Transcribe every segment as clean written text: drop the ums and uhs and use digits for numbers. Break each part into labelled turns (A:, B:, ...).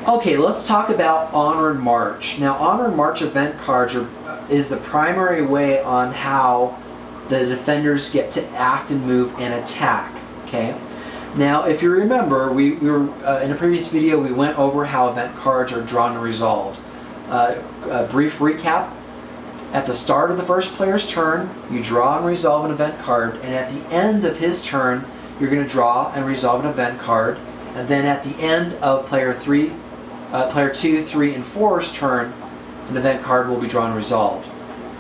A: Okay, let's talk about Onward March. Now, Onward March event cards is the primary way on how the defenders get to act and move and attack. Okay. Now, if you remember, we were in a previous video we went over how event cards are drawn and resolved. A brief recap: at the start of the first player's turn, you draw and resolve an event card, and at the end of his turn, you're going to draw and resolve an event card, and then at the end of player 2, 3, and 4's turn, an event card will be drawn and resolved.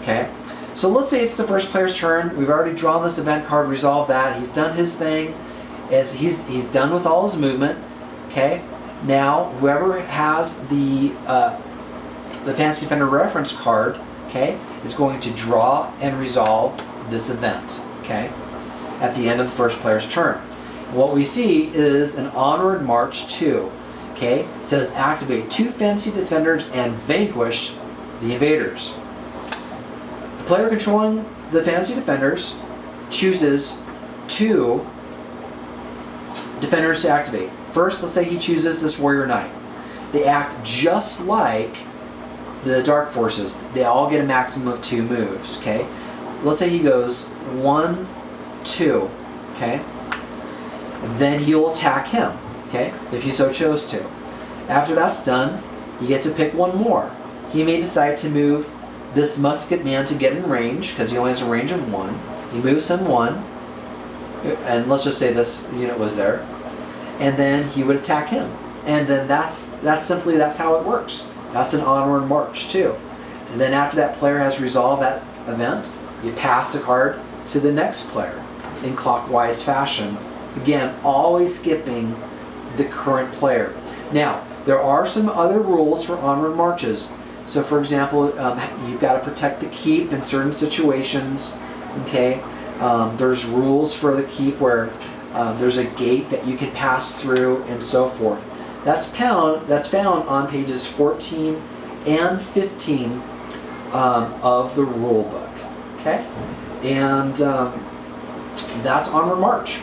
A: Okay? So let's say it's the first player's turn. We've already drawn this event card, resolved that. He's done his thing. He's done with all his movement. Okay? Now, whoever has the Fantasy Defender reference card, okay, is going to draw and resolve this event, okay, at the end of the first player's turn. What we see is an Onward March 2. Okay, it says activate 2 Fantasy Defenders and vanquish the invaders. The player controlling the Fantasy Defenders chooses 2 defenders to activate. First, let's say he chooses this Warrior Knight. They act just like the Dark Forces. They all get a maximum of 2 moves. Okay, let's say he goes 1, 2. Okay, and then he'll attack him. Okay, if he so chose to. After that's done, he gets to pick one more. He may decide to move this musket man to get in range, because he only has a range of 1. He moves him 1, and let's just say this unit was there, and then he would attack him. And then that's how it works. That's an Onward March too. And then after that player has resolved that event, you pass the card to the next player in clockwise fashion. Again, always skipping the current player. Now, there are some other rules for Onward Marches. So, for example, you've got to protect the keep in certain situations. Okay, there's rules for the keep where there's a gate that you can pass through and so forth. That's found on pages 14 and 15 of the rule book. Okay, and that's Onward March.